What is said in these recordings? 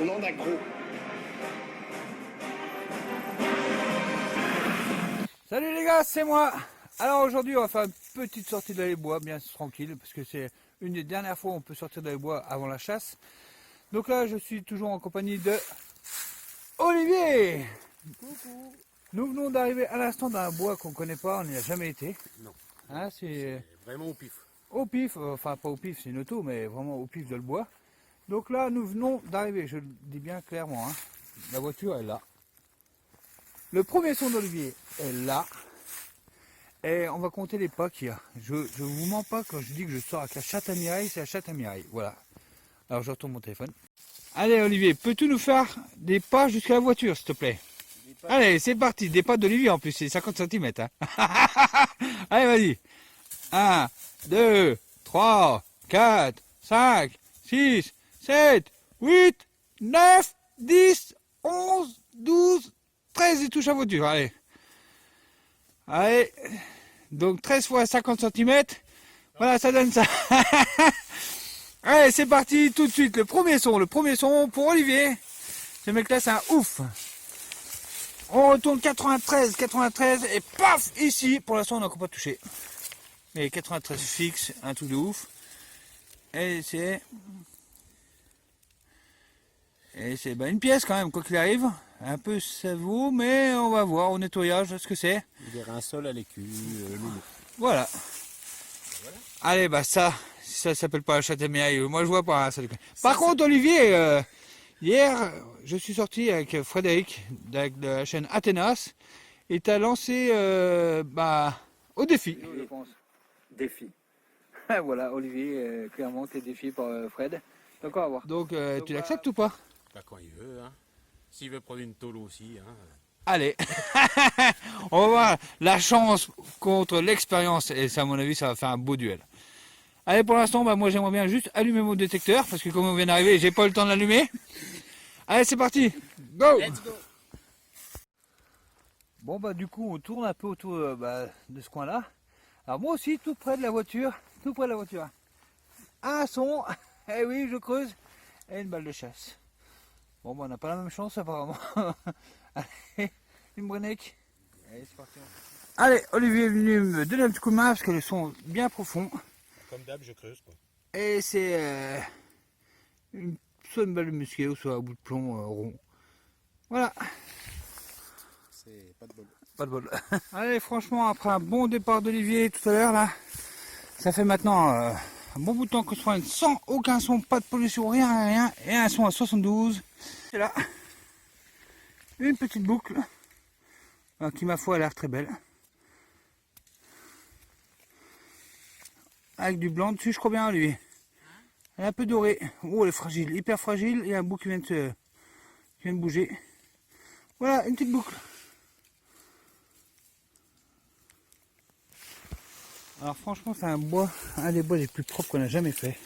on en a gros. Salut les gars, c'est moi. Alors aujourd'hui on va faire une petite sortie dans les bois, bien tranquille, parce que c'est une des dernières fois où on peut sortir dans les bois avant la chasse. Donc là je suis toujours en compagnie de Olivier. Coucou. Nous venons d'arriver à l'instant dans un bois qu'on ne connaît pas, on n'y a jamais été. Non. Hein, c'est vraiment au pif. au pif, enfin pas au pif, c'est une auto, mais vraiment au pif de le bois. Donc là nous venons d'arriver, je le dis bien clairement, hein. La voiture est là. Le premier son d'Olivier est là. Et on va compter les pas qu'il y a. Je vous mens pas quand je dis que je sors avec la chatte à mireille, c'est la chatte à mireille. Voilà. Alors je retourne mon téléphone. Allez Olivier, peux-tu nous faire des pas jusqu'à la voiture s'il te plaît? Allez, c'est parti. Des pas d'Olivier en plus, c'est 50 cm. Hein. Allez, vas-y. 1, 2, 3, 4, 5, 6, 7, 8, 9, 10, 11, 12, 13 et touche à voiture. Allez. Allez. Donc 13 fois 50 cm. Voilà, ça donne ça. Allez, c'est parti tout de suite. Le premier son pour Olivier. Ce mec-là, c'est un ouf. On retourne 93 et paf, ici. Pour l'instant, on n'a encore pas touché. Mais 93 fixe, un truc de ouf. Et c'est une pièce quand même, quoi qu'il arrive. Un peu savou, mais on va voir au nettoyage ce que c'est. Il y a un sol à l'écu, loulou. Voilà. Allez, bah ça s'appelle pas la chatte à mireille. Moi, je vois pas. Hein, ça déconne. Par contre, Olivier, hier, je suis sorti avec Frédéric, de la chaîne Athénas, et t'as lancé au défi. Je pense. Défi. Voilà, Olivier, clairement, t'es défié par Fred. Donc, on va voir. Donc, tu l'acceptes ou pas? Pas quand il veut, hein. S'il veut prendre une tôle aussi, hein. Allez, on va voir la chance contre l'expérience, et ça, à mon avis, ça va faire un beau duel. Allez, pour l'instant, moi j'aimerais bien juste allumer mon détecteur, parce que comme on vient d'arriver, j'ai pas eu le temps de l'allumer. Allez, c'est parti, go! Let's go. Bon, bah du coup, on tourne un peu autour de ce coin-là. Alors moi aussi, tout près de la voiture, un son, eh oui, je creuse, et une balle de chasse. Bon, bah on n'a pas la même chance apparemment. Allez, une brennec. Allez, c'est parti. Allez, Olivier est venu me donner un petit coup de main parce que le son est bien profond. Comme d'hab, je creuse, quoi. Et c'est soit une balle de musquet ou soit un bout de plomb rond. Voilà. C'est pas de bol. Pas de bol. Allez, franchement, après un bon départ d'Olivier tout à l'heure, là, ça fait maintenant un bon bout de temps qu'on se prend sans aucun son, pas de pollution, rien, et un son à 72. Et là, une petite boucle, qui ma foi a l'air très belle. Avec du blanc dessus, je crois bien, Olivier. Elle est un peu dorée. Oh, elle est fragile, hyper fragile, il y a un bout qui vient de bouger. Voilà, une petite boucle. Alors franchement, c'est un des bois les plus propres qu'on a jamais fait.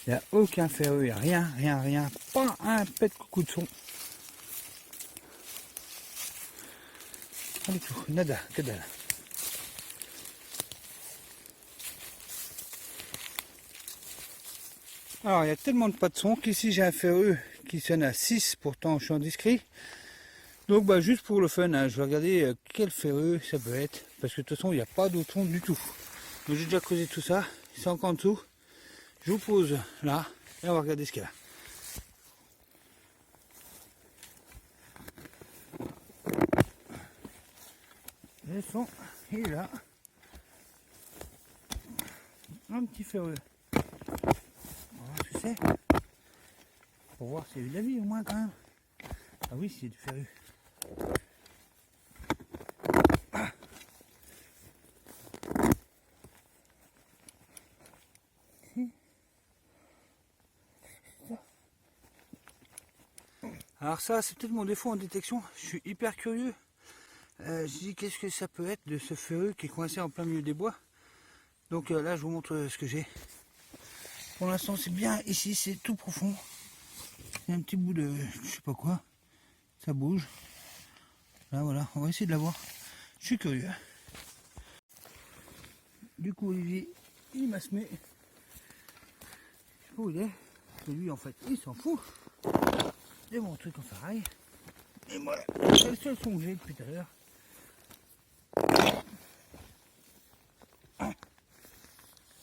Il n'y a aucun ferreux, il n'y a rien. Pas un pet de coucou de son. Pas du tout, nada, que dalle. Alors il y a tellement de pas de son qu'ici j'ai un ferreux qui sonne à 6, pourtant je suis en discret. Donc bah juste pour le fun, hein, je vais regarder quel ferreux ça peut être. Parce que de toute façon il n'y a pas d'autre son du tout. Donc j'ai déjà creusé tout ça, c'est encore en dessous. Je vous pose là et on va regarder ce qu'il y a. Le son, il est là. Un petit ferreux. On va voir ce que c'est. Pour voir s'il y a eu de la vie au moins quand même. Ah oui, c'est du ferreux. Alors ça, c'est peut-être mon défaut en détection. Je suis hyper curieux. Je dis qu'est-ce que ça peut être de ce ferreux qui est coincé en plein milieu des bois. Donc là, je vous montre ce que j'ai. Pour l'instant, c'est bien ici, c'est tout profond. Il y a un petit bout de, je sais pas quoi. Ça bouge. Là, voilà, on va essayer de la voir. Je suis curieux. Du coup, Olivier, il m'a semé. Je sais pas où il est. Parce que lui, en fait, il s'en fout. démontrer quand ça aille. Et voilà, c'est le seul son que j'ai depuis tout à l'heure.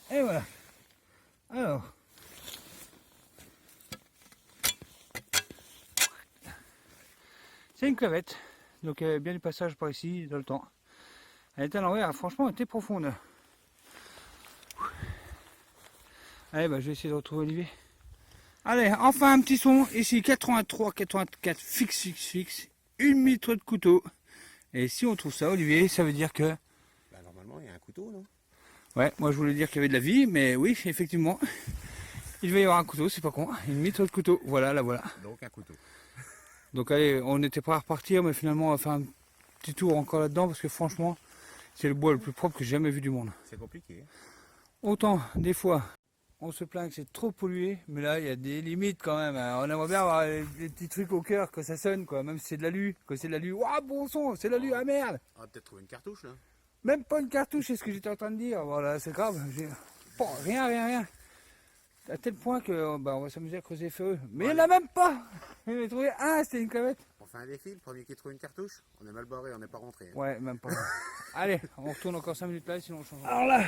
Et voilà. Alors. C'est une clavette. Donc il y avait bien du passage par ici dans le temps. Elle était à l'envers, franchement elle était profonde. Allez, bah, je vais essayer de retrouver Olivier. Allez, enfin un petit son. Ici 83, 84, fixe. 1 mitre de couteau. Et si on trouve ça, Olivier, ça veut dire que... Bah, normalement, il y a un couteau, non? Ouais, moi je voulais dire qu'il y avait de la vie, mais oui, effectivement. Il va y avoir un couteau, c'est pas con. 1 mitre de couteau. Voilà, là voilà. Donc un couteau. Donc allez, on n'était pas à repartir, mais finalement on va faire un petit tour encore là-dedans, parce que franchement, c'est le bois le plus propre que j'ai jamais vu du monde. C'est compliqué. Autant, des fois, on se plaint que c'est trop pollué, mais là, il y a des limites quand même. On aimerait bien avoir des petits trucs au cœur, que ça sonne, quoi. Même si c'est de l'alu, que c'est de l'alu. Waouh, bon son, c'est de l'alu, ah merde! On va peut-être trouver une cartouche, là. Même pas une cartouche, c'est ce que j'étais en train de dire. Voilà, c'est grave. Bon, rien. À tel point que bah, on va s'amuser à creuser feu. Mais il n'y en a même pas! J'en ai trouvé un, c'était une clavette. On fait un défi, le premier qui trouve une cartouche, on est mal barré, on n'est pas rentré. Ouais, même pas. Allez, on retourne encore 5 minutes là, sinon on change. Alors là,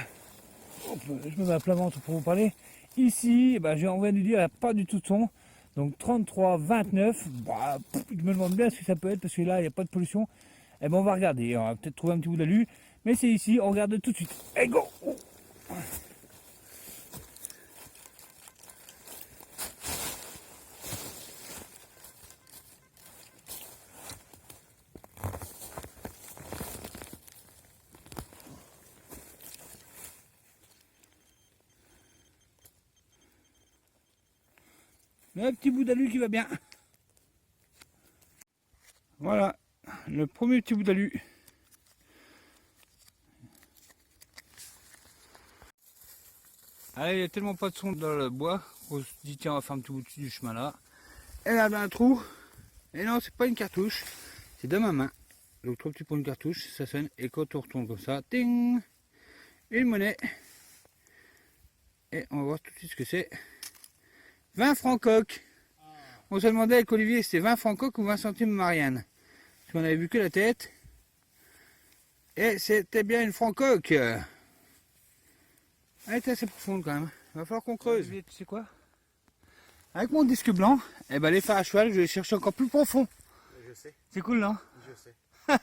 hop, je me mets à plat ventre pour vous parler. Ici, bah, j'ai envie de dire, il n'y a pas du tout de son. Donc 33, 29, bah, je me demande bien ce que ça peut être, parce que là, il n'y a pas de pollution. Et ben on va regarder, on va peut-être trouver un petit bout d'alu. Mais c'est ici, on regarde tout de suite. Et go! Un petit bout d'alu qui va bien. Voilà, le premier petit bout d'alu. Allez, il n'y a tellement pas de son dans le bois qu'on se dit tiens on va faire un petit bout du chemin là. Et là, ben, un trou. Et non, c'est pas une cartouche, c'est de ma main. Donc trop petit pour une cartouche, ça sonne. Et quand on retourne comme ça, ting, une monnaie. Et on va voir tout de suite ce que c'est. 20 francs coq. On se demandait avec Olivier si c'était 20 francs coq ou 20 centimes Marianne. Parce qu'on avait vu que la tête. Et c'était bien une franc coq. Elle était assez profonde quand même. Il va falloir qu'on creuse. Olivier, tu sais quoi? Avec mon disque blanc, eh ben, les fers à cheval, je vais les chercher encore plus profond. Je sais, C'est cool, non? je sais. Ça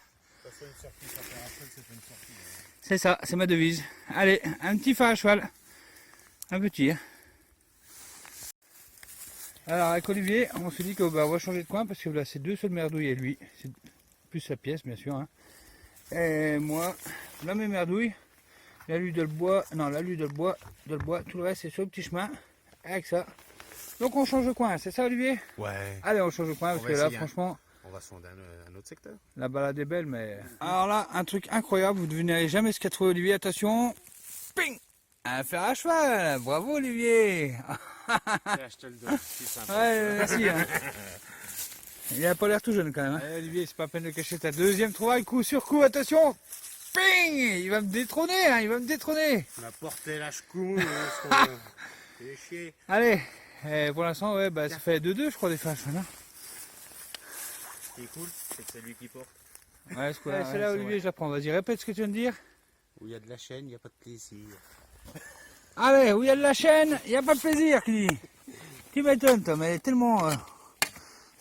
fait une sortie, ça fait un seul, c'est une sortie. C'est ça, c'est ma devise. Allez, un petit fer à cheval. Un petit. Hein. Alors avec Olivier, on se dit qu'on va changer de coin parce que là c'est deux seuls merdouilles et lui. C'est plus sa pièce bien sûr. Hein. Et moi, là mes merdouilles, l'alu de le bois, non l'alu de le bois, tout le reste c'est sur le petit chemin. Avec ça. Donc on change de coin, c'est ça Olivier? Ouais. Allez on change de coin parce que là franchement. On va sonder un autre secteur. La balade est belle mais. Alors là, un truc incroyable, vous ne devinerez jamais ce qu'a trouvé Olivier, attention. Ping! Un fer à cheval, bravo Olivier. Je te le donne, c'est sympa. Ouais, merci. Hein. Il a pas l'air tout jeune quand même. Hein. Allez, Olivier, c'est pas la peine de cacher ta deuxième trouvaille, coup sur coup, attention. Ping! Il va me détrôner, hein, il va me détrôner. On a porté la checou, c'est chier. Allez, pour l'instant, ouais, bah, ça fait 2-2 je crois des fers à cheval. Hein. Ce qui est cool, c'est que c'est lui qui porte. Ouais, c'est quoi? C'est là Olivier, je la prends. Vas-y, répète ce que tu viens de dire. Où il y a de la chaîne, il n'y a pas de plaisir. Allez, où il y a de la chaîne, il n'y a pas de plaisir, qui dit. Tu m'étonnes, Tom, elle est tellement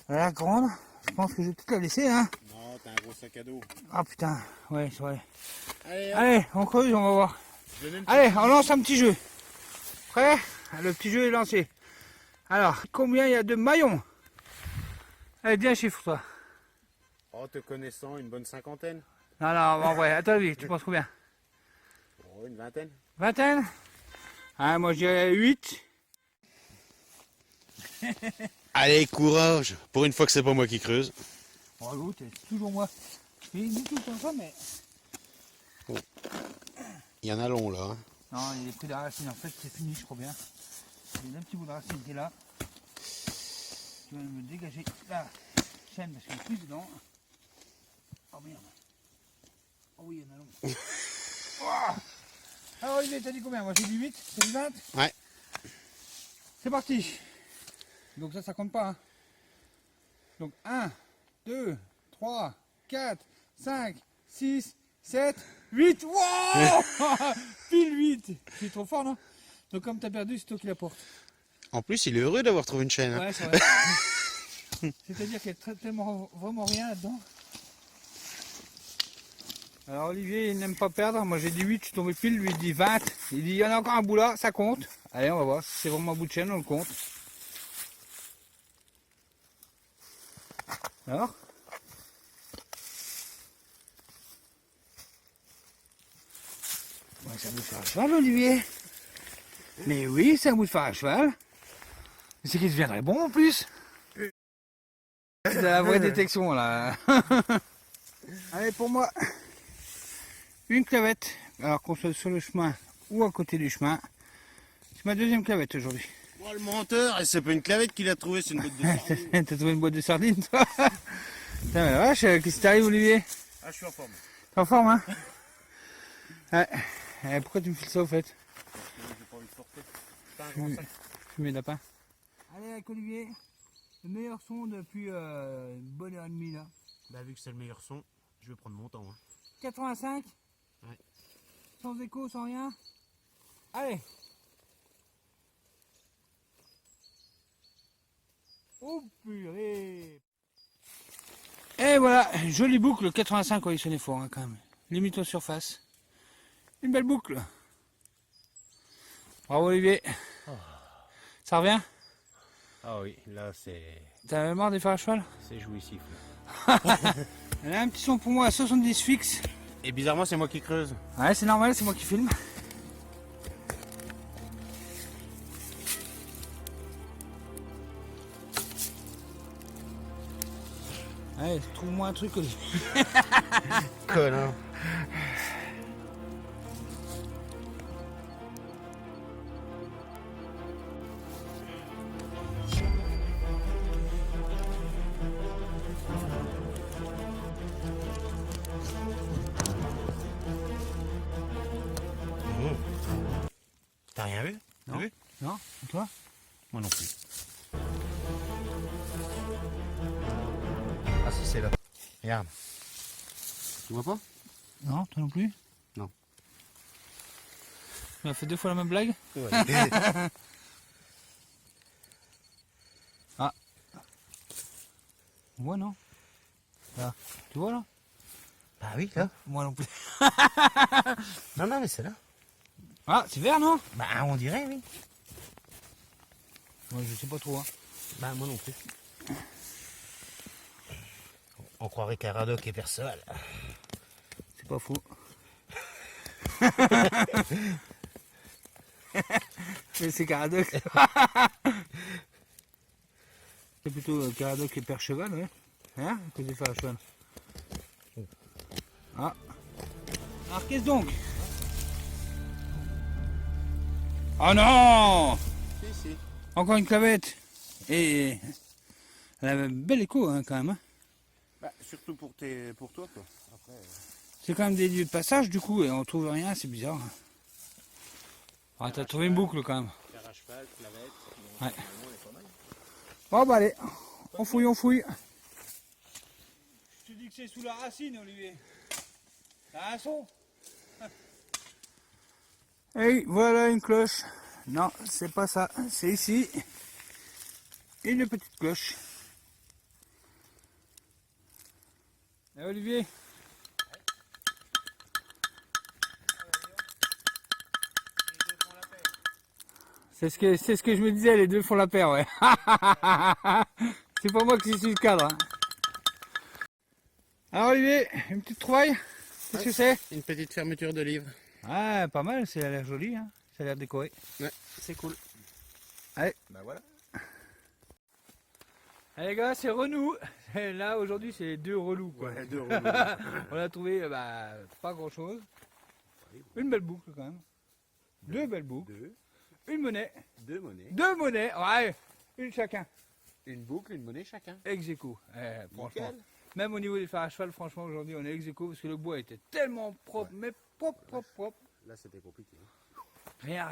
elle est grande. Je pense que je vais tout la laisser, hein. Non, t'as un gros sac à dos. Ah putain, ouais, c'est vrai. Allez, Allez, on creuse, on va voir. Allez, on lance un petit jeu. Prêt? Le petit jeu est lancé. Alors, combien il y a de maillons? Allez, dis un chiffre, toi. Oh, te connaissant, une bonne cinquantaine. Non, non, en vrai, attends, tu penses combien? Oh, une vingtaine. Vingtaine? Ah, moi je dirais 8. Allez, courage. Pour une fois que c'est pas moi qui creuse. Oh, l'autre, c'est toujours moi. Je dis tout comme ça, mais. Il y en a long là. Hein. Non, il est pris de la racine, en fait, c'est fini, je crois bien. Il y a un petit bout de racine qui est là. Tu vas me dégager la chaîne parce qu'il est plus dedans. Oh merde. Oh oui, il y en a long. Oh. Alors Olivier, t'as dit combien? Moi j'ai dit 8, c'est du 20? Ouais. C'est parti. Donc ça compte pas. Hein. Donc 1, 2, 3, 4, 5, 6, 7, 8. Wow. Pile 8. C'est trop fort, non? Donc comme tu as perdu, c'est toi qui la portes. En plus, il est heureux d'avoir trouvé une chaîne. Hein. Ouais, c'est vrai. C'est-à-dire qu'il y a tellement vraiment rien là-dedans. Alors Olivier, il n'aime pas perdre. Moi j'ai dit 8, je suis tombé pile. Lui il dit 20. Il dit il y en a encore un bout là, ça compte. Allez, on va voir. Si c'est vraiment un bout de chaîne, on le compte. Alors ouais, c'est un bout de fer à cheval, Olivier. Mais oui, c'est un bout de fer à cheval. Mais c'est qu'il deviendrait bon en plus. C'est la vraie détection là. Allez, pour moi, une clavette. Alors qu'on soit sur le chemin ou à côté du chemin. C'est ma deuxième clavette aujourd'hui. Oh, le menteur, et c'est pas une clavette qu'il a trouvée, c'est une boîte de sardines. T'as trouvé une boîte de sardines, toi? Putain, mais la vache, qu'est-ce qui t'arrive, Olivier? Ah, je suis en forme. T'es en forme, hein? Ouais. Pourquoi tu me files ça, au fait? J'ai pas envie de porter. C'est pas un grand sac. Fumer de lapin. Allez, avec Olivier, le meilleur son depuis une bonne heure et demie, là. Bah, vu que c'est le meilleur son, je vais prendre mon temps. Hein. 85? Ouais. Sans écho, sans rien? Allez! Oh purée! Et voilà, jolie boucle, 85 il sonnait fort hein, quand même. Limite aux surface. Une belle boucle. Bravo Olivier. Ça revient? Ah oui, là c'est T'as marre des fers à cheval? jouissif. Elle a un petit son pour moi à 70 fixe. Et bizarrement, c'est moi qui creuse. Ouais, c'est normal, c'est moi qui filme. Allez, trouve-moi un truc Olivier. Connard. T'as rien vu? Non. T'as vu? Non, et toi? Moi non plus. Ah si, c'est là. Regarde. Tu vois pas? Non, toi non plus? Non. Tu as fait 2 fois la même blague? Ouais. Ah. Moi non. Là. Tu vois là? Bah oui, là. Moi non plus. Non, non, mais c'est là. Ah, c'est vert non? Bah on dirait, oui. Moi je sais pas trop. Hein. Bah moi non plus. On croirait qu'Aradoc est Perceval. C'est pas faux. Mais c'est Caradoc. C'est plutôt Caradoc et Percheval, ouais. Hein? Que des fers à cheval. Ah. Alors qu'est-ce donc? Oh non! Si, si. Encore une clavette. Et elle a un bel écho hein, quand même. Hein. Bah, surtout pour toi, quoi. Après, C'est quand même des lieux de passage du coup et on trouve rien, c'est bizarre. Ah, t'as trouvé une boucle quand même. fer à cheval, clavette. Ouais. Bon bah allez, on fouille, on fouille. Je te dis que c'est sous la racine Olivier. T'as un son? Et voilà une cloche. Non, c'est pas ça, c'est ici. Une petite cloche. Et Olivier? C'est ce que je me disais, les deux font la paire, ouais. C'est pas moi qui suis le cadre. Hein. Alors Olivier, une petite trouvaille? Qu'est-ce que c'est? Une petite fermeture de livre. Ah, pas mal, ça a l'air joli, hein. Ça a l'air décoré. Ouais, c'est cool. Allez. Bah voilà. Allez les gars, c'est Renou. Là aujourd'hui c'est les deux relous quoi. Ouais, 2 euros. On a trouvé pas grand chose. Une belle boucle quand même. Deux belles boucles. Une monnaie. 2 monnaies. Deux monnaies. Ouais. Une chacun. Une boucle, une monnaie chacun. Ex aequo. Franchement. Nickel. Même au niveau des fers à cheval, franchement aujourd'hui on est ex aequo parce que le bois était tellement propre, mais propre. Là c'était compliqué. Rien.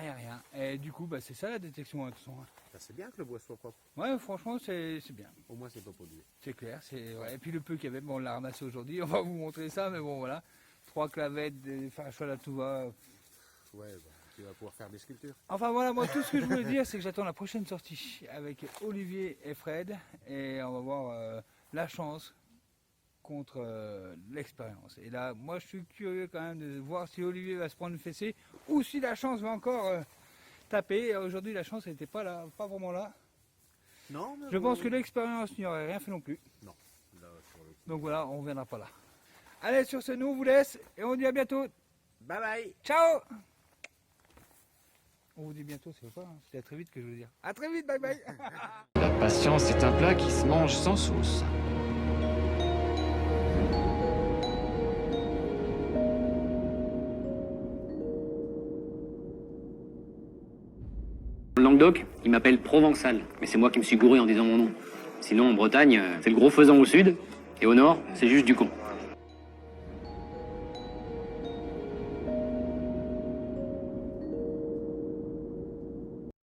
Et du coup, bah, c'est ça la détection, hein, de toute façon. C'est bien que le bois soit propre. Ouais, franchement, c'est bien. Au moins, c'est pas pollué. C'est clair. Ouais. Et puis le peu qu'il y avait, bon, on l'a ramassé aujourd'hui. On va vous montrer ça, mais bon, voilà. 3 clavettes, des farachoules à tout va. Ouais, tu vas pouvoir faire des sculptures. Enfin voilà, moi tout ce que je voulais dire, c'est que j'attends la prochaine sortie avec Olivier et Fred. Et on va voir la chance contre l'expérience. Et là, moi je suis curieux quand même de voir si Olivier va se prendre une fessée ou si la chance va encore taper. Et aujourd'hui, la chance n'était pas là, pas vraiment là. Non, mais Je pense que l'expérience n'y aurait rien fait non plus. Non. Là, sur le... Donc voilà, on ne reviendra pas là. Allez, sur ce, nous on vous laisse et on dit à bientôt. Bye bye. Ciao. On vous dit bientôt, c'est quoi hein? C'est à très vite que je veux dire. À très vite, bye bye. La patience est un plat qui se mange sans sauce. En Languedoc, ils m'appellent Provençal, mais c'est moi qui me suis gouré en disant mon nom. Sinon, en Bretagne, c'est le gros faisan au sud, et au nord, c'est juste du con.